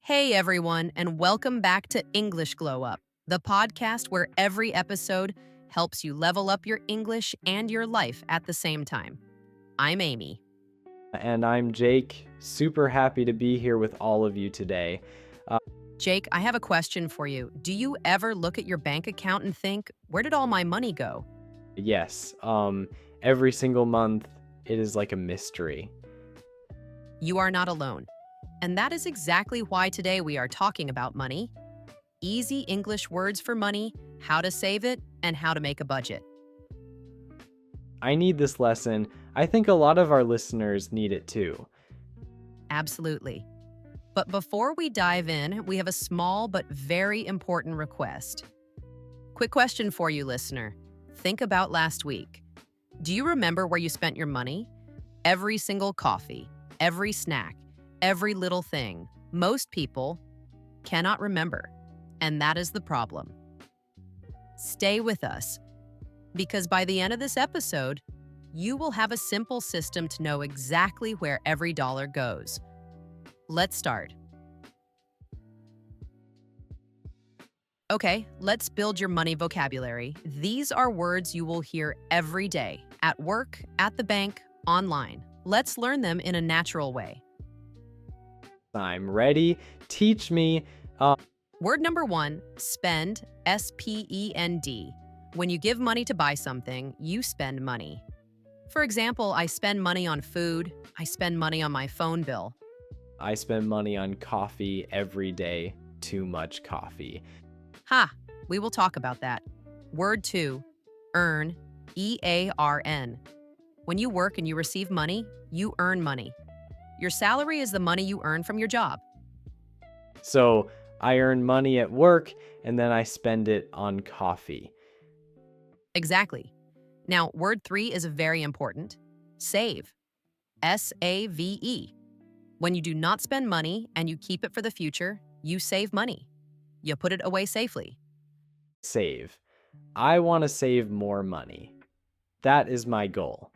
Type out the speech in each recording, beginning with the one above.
Hey everyone, and welcome back to English Glow Up, the podcast where every episode helps you level up your English and your life at the same time. I'm Amy. And I'm Jake. Super happy to be here with all of you today. Jake, I have a question for you. Do you ever look at your bank account and think, where did all my money go? Yes, every single month it is like a mystery. You are not alone. And that is exactly why today we are talking about money. Easy English words for money, how to save it, and how to make a budget. I need this lesson. I think a lot of our listeners need it too. Absolutely. But before we dive in, we have a small but very important request. Quick question for you, listener. Think about last week. Do you remember where you spent your money? Every single coffee, every snack, every little thing. Most people cannot remember, and that is the problem. Stay with us, because by the end of this episode, you will have a simple system to know exactly where every dollar goes. Let's start. Okay, let's build your money vocabulary. These are words you will hear every day, at work, at the bank, online. Let's learn them in a natural way. I'm ready. Teach me. Word number one, spend, S-P-E-N-D. When you give money to buy something, you spend money. For example, I spend money on food, I spend money on my phone bill. I spend money on coffee every day. Too much coffee. Ha, we will talk about that. Word two, earn, E-A-R-N. When you work and you receive money, you earn money. Your salary is the money you earn from your job. So I earn money at work and then I spend it on coffee. Exactly. Now, word three is very important. Save, S-A-V-E. When you do not spend money and you keep it for the future, you save money. You put it away safely. Save. I want to save more money. That is my goal.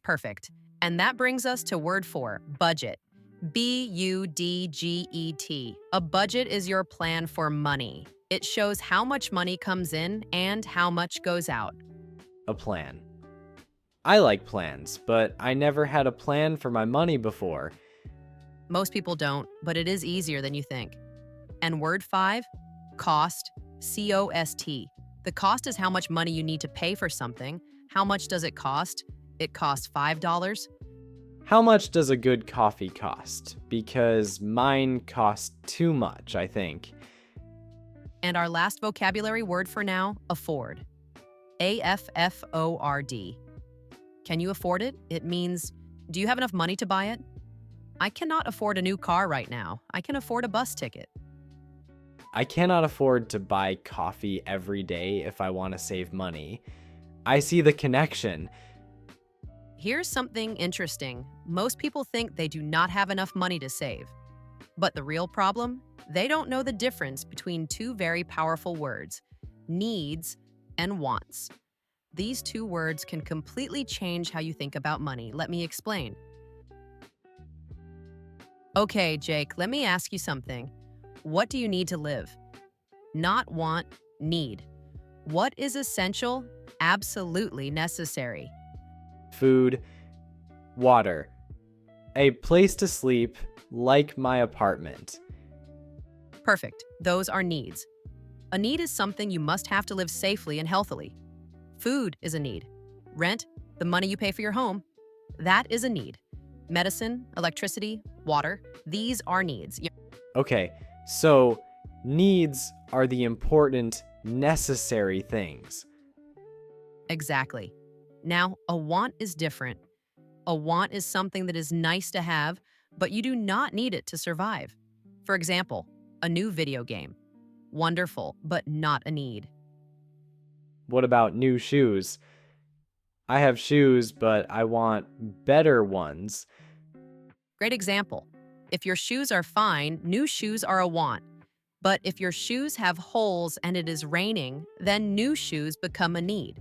Perfect. And that brings us to word four, budget. B-U-D-G-E-T. A budget is your plan for money. It shows how much money comes in and how much goes out. A plan. I like plans, but I never had a plan for my money before. Most people don't, but it is easier than you think. And word five, cost, C-O-S-T. The cost is how much money you need to pay for something. How much does it cost? It costs $5. How much does a good coffee cost? Because mine cost too much, I think. And our last vocabulary word for now, afford. A-F-F-O-R-D. Can you afford it? It means, do you have enough money to buy it? I cannot afford a new car right now. I can afford a bus ticket. I cannot afford to buy coffee every day if I want to save money. I see the connection. Here's something interesting. Most people think they do not have enough money to save. But the real problem? They don't know the difference between two very powerful words, needs and wants. These two words can completely change how you think about money. Let me explain. Okay, Jake, let me ask you something. What do you need to live? Not want, need. What is essential? Absolutely necessary. Food, water, a place to sleep, like my apartment. Perfect. Those are needs. A need is something you must have to live safely and healthily. Food is a need. Rent, the money you pay for your home, that is a need. Medicine, electricity, water, these are needs. Okay, so needs are the important, necessary things. Exactly. Now, a want is different. A want is something that is nice to have, but you do not need it to survive. For example, a new video game. Wonderful, but not a need. What about new shoes? I have shoes, but I want better ones. Great example. If your shoes are fine, new shoes are a want. But if your shoes have holes and it is raining, then new shoes become a need.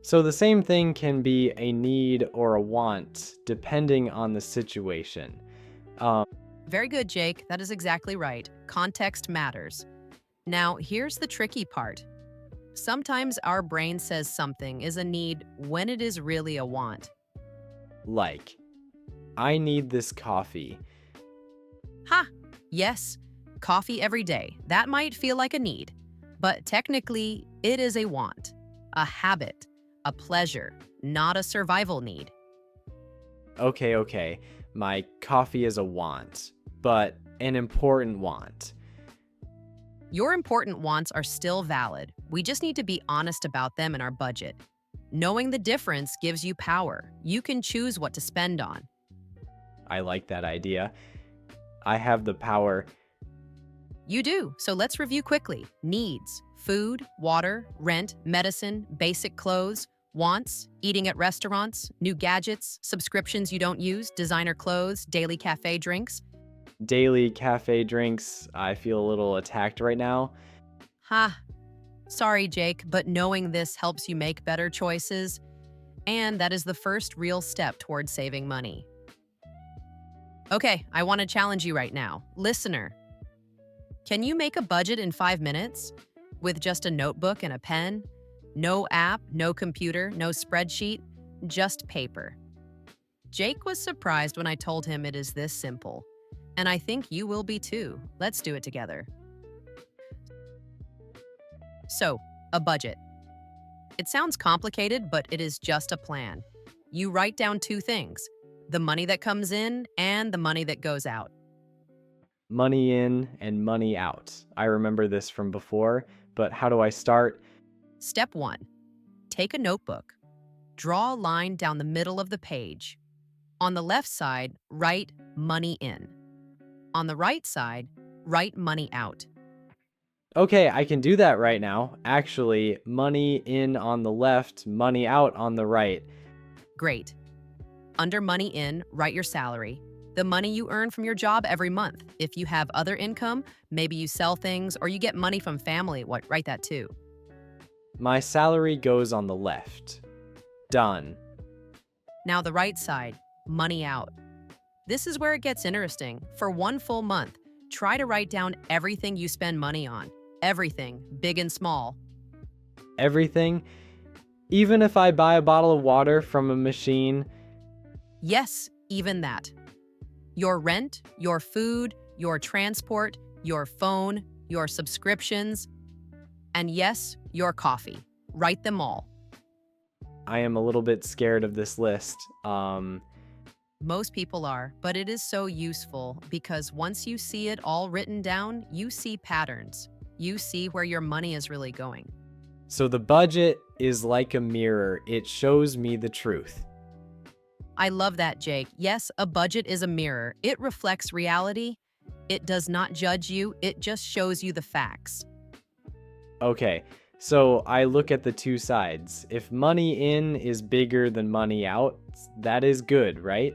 So the same thing can be a need or a want depending on the situation. Um, Very good, Jake. That is exactly right. Context matters. Now, here's the tricky part. Sometimes our brain says something is a need when it is really a want. Like, I need this coffee. Ha! Yes, coffee every day. That might feel like a need, but technically, it is a want, a habit, a pleasure, not a survival need. Okay. My coffee is a want, but an important want. Your important wants are still valid. We just need to be honest about them in our budget. Knowing the difference gives you power. You can choose what to spend on. I like that idea. I have the power. You do, so let's review quickly. Needs: food, water, rent, medicine, basic clothes. Wants: eating at restaurants, new gadgets, subscriptions you don't use, designer clothes, daily cafe drinks. Daily cafe drinks. I feel a little attacked right now. Ha! Sorry, Jake, but knowing this helps you make better choices, and that is the first real step towards saving money. Okay, I want to challenge you right now. Listener, can you make a budget in 5 minutes with just a notebook and a pen? No app, no computer, no spreadsheet, just paper. Jake was surprised when I told him it is this simple, and I think you will be too. Let's do it together. So, a budget. It sounds complicated, but it is just a plan. You write down two things: the money that comes in and the money that goes out. Money in and money out. I remember this from before, but how do I start? Step 1. Take a notebook. Draw a line down the middle of the page. On the left side, write money in. On the right side, write money out. Okay, I can do that right now. Actually, money in on the left, money out on the right. Great. Under money in, write your salary, the money you earn from your job every month. If you have other income, maybe you sell things or you get money from family, write that too. My salary goes on the left. Done. Now the right side, money out. This is where it gets interesting. For one full month, try to write down everything you spend money on. Everything, big and small. Everything? Even if I buy a bottle of water from a machine? Yes, even that. Your rent, your food, your transport, your phone, your subscriptions, and yes, your coffee. Write them all. I am a little bit scared of this list. Most people are, but it is so useful because once you see it all written down, you see patterns. You see where your money is really going. So the budget is like a mirror. It shows me the truth. I love that, Jake. Yes, a budget is a mirror. It reflects reality. It does not judge you. It just shows you the facts. Okay, so I look at the two sides. If money in is bigger than money out, that is good, right?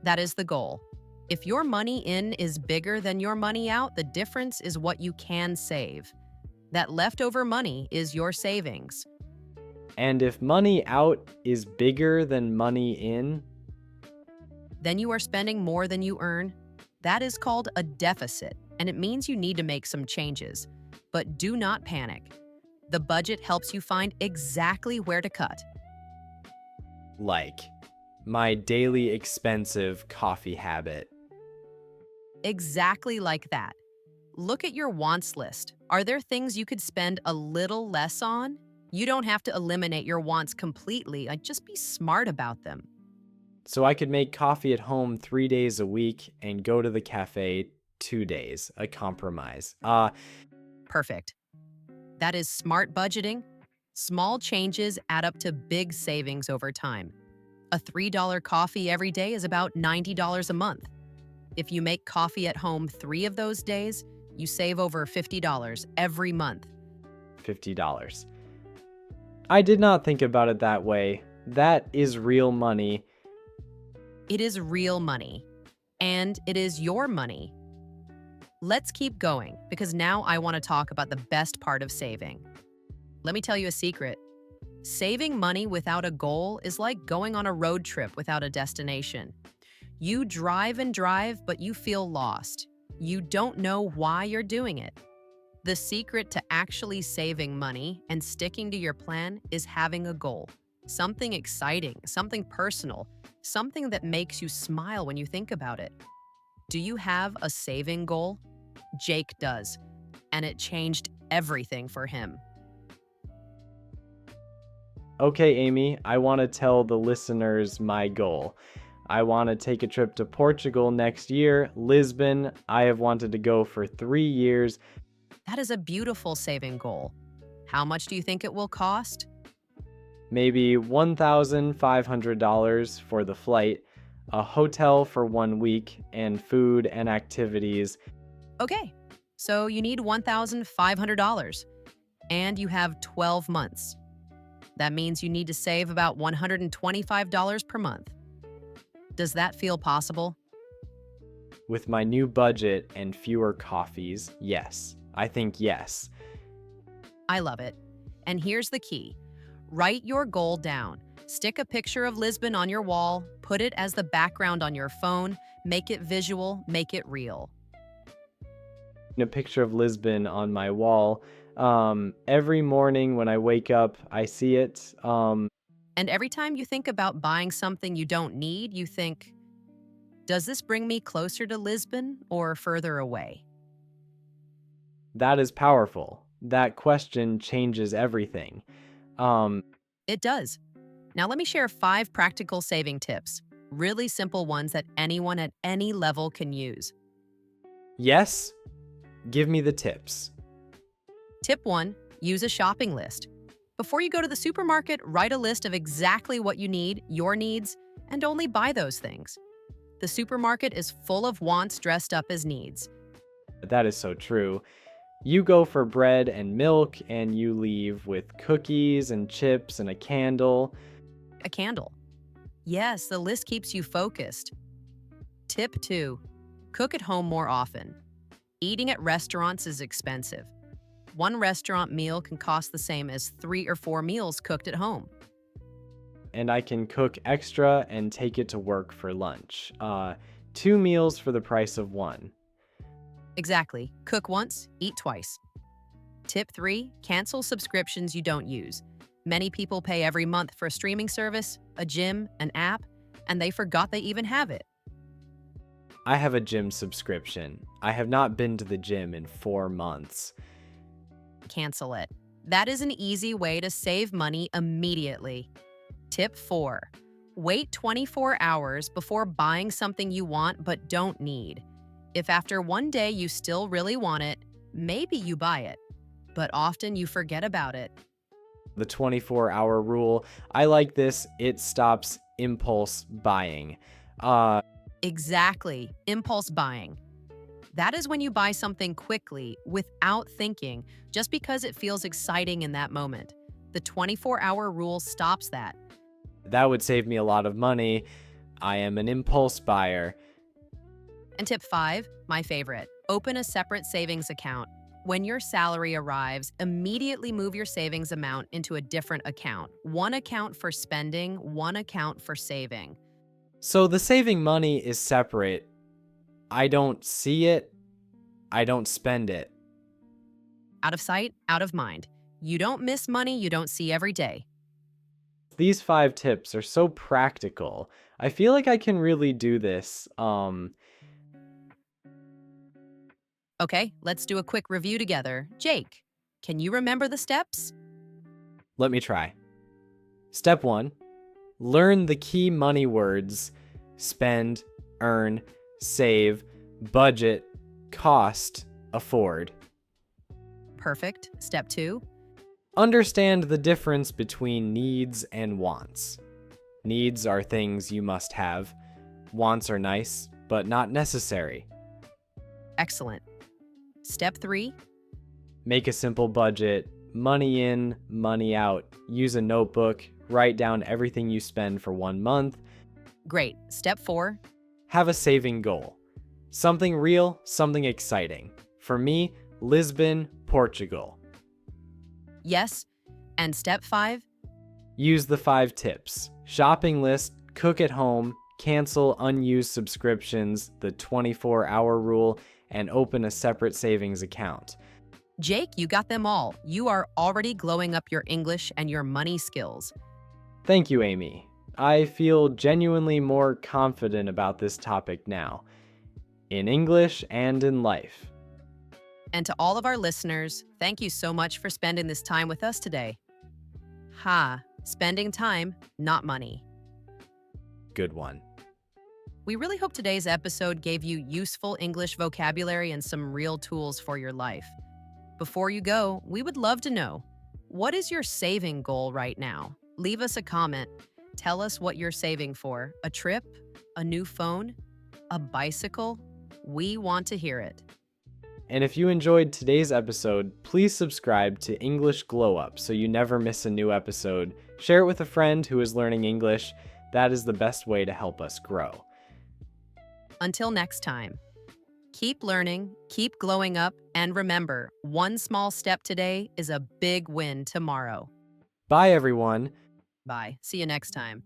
That is the goal. If your money in is bigger than your money out, the difference is what you can save. That leftover money is your savings. And if money out is bigger than money in, Then you are spending more than you earn. That is called a deficit, and it means you need to make some changes. But do not panic. The budget helps you find exactly where to cut. like my daily expensive coffee habit. Exactly like that. Look at your wants list. Are there things you could spend a little less on? You don't have to eliminate your wants completely. Just be smart about them. So I could make coffee at home 3 days a week and go to the cafe 2 days, a compromise. Perfect. That is smart budgeting. Small changes add up to big savings over time. A $3 coffee every day is about $90 a month. If you make coffee at home 3 of those days, you save over $50 every month. $50. I did not think about it that way. That is real money. It is real money, and it is your money. Let's keep going, because now I want to talk about the best part of saving. Let me tell you a secret. Saving money without a goal is like going on a road trip without a destination. You drive and drive, but you feel lost. You don't know why you're doing it. The secret to actually saving money and sticking to your plan is having a goal. Something exciting, something personal, something that makes you smile when you think about it. Do you have a saving goal? Jake does, and it changed everything for him. Okay, Amy, I want to tell the listeners my goal. I want to take a trip to Portugal next year, Lisbon. I have wanted to go for 3 years. That is a beautiful saving goal. How much do you think it will cost? Maybe $1,500 for the flight, a hotel for 1 week, and food and activities. Okay, so you need $1,500 and you have 12 months. That means you need to save about $125 per month. Does that feel possible? With my new budget and fewer coffees, yes. I think yes. I love it. And here's the key. Write your goal down. Stick a picture of Lisbon on your wall, put it as the background on your phone, make it visual, make it real. A picture of Lisbon on my wall. Every morning when I wake up, I see it. And every time you think about buying something you don't need, you think, does this bring me closer to Lisbon or further away? That is powerful. That question changes everything. It does. Now let me share 5 practical saving tips, really simple ones that anyone at any level can use. Yes? Give me the tips. Tip 1, use a shopping list. Before you go to the supermarket, write a list of exactly what you need, your needs, and only buy those things. The supermarket is full of wants dressed up as needs. That is so true. You go for bread and milk, and you leave with cookies and chips and a candle. A candle. Yes, the list keeps you focused. Tip 2, cook at home more often. Eating at restaurants is expensive. One restaurant meal can cost the same as 3 or 4 meals cooked at home. And I can cook extra and take it to work for lunch. 2 meals for the price of 1. Exactly. Cook once, eat twice. Tip 3, cancel subscriptions you don't use. Many people pay every month for a streaming service, a gym, an app, and they forgot they even have it. I have a gym subscription. I have not been to the gym in 4 months. Cancel it. That is an easy way to save money immediately. Tip 4, wait 24 hours before buying something you want but don't need. If after one day you still really want it, maybe you buy it, but often you forget about it. The 24-hour rule. I like this. It stops impulse buying. Exactly, impulse buying. That is when you buy something quickly without thinking, just because it feels exciting in that moment. The 24-hour rule stops that. That would save me a lot of money. I am an impulse buyer. And tip 5, my favorite, open a separate savings account. When your salary arrives, immediately move your savings amount into a different account. One account for spending, one account for saving. So the saving money is separate. I don't see it. I don't spend it. Out of sight, out of mind. You don't miss money you don't see every day. These 5 tips are so practical. I feel like I can really do this. Okay, let's do a quick review together. Jake, can you remember the steps? Let me try. Step 1, learn the key money words: spend, earn, save, budget, cost, afford. Perfect. Step 2, Understand the difference between needs and wants. Needs are things you must have. Wants are nice, but not necessary. excellent. Step 3, Make a simple budget. Money in, money out. Use a notebook. Write down everything you spend for 1 month. great. Step 4, Have a saving goal. Something real, something exciting. For me, Lisbon, Portugal. yes. And step 5, Use the 5 tips: shopping list, cook at home, cancel unused subscriptions, the 24-hour rule, and open a separate savings account. Jake, you got them all. You are already glowing up your English and your money skills. Thank you, Amy. I feel genuinely more confident about this topic now, in English and in life. And to all of our listeners, thank you so much for spending this time with us today. Spending time, not money. Good one. We really hope today's episode gave you useful English vocabulary and some real tools for your life. Before you go, we would love to know, what is your saving goal right now? Leave us a comment. Tell us what you're saving for. A trip? A new phone? A bicycle? We want to hear it. And if you enjoyed today's episode, please subscribe to English Glow Up so you never miss a new episode. Share it with a friend who is learning English. That is the best way to help us grow. Until next time, keep learning, keep glowing up, and remember, one small step today is a big win tomorrow. Bye, everyone. Bye. See you next time.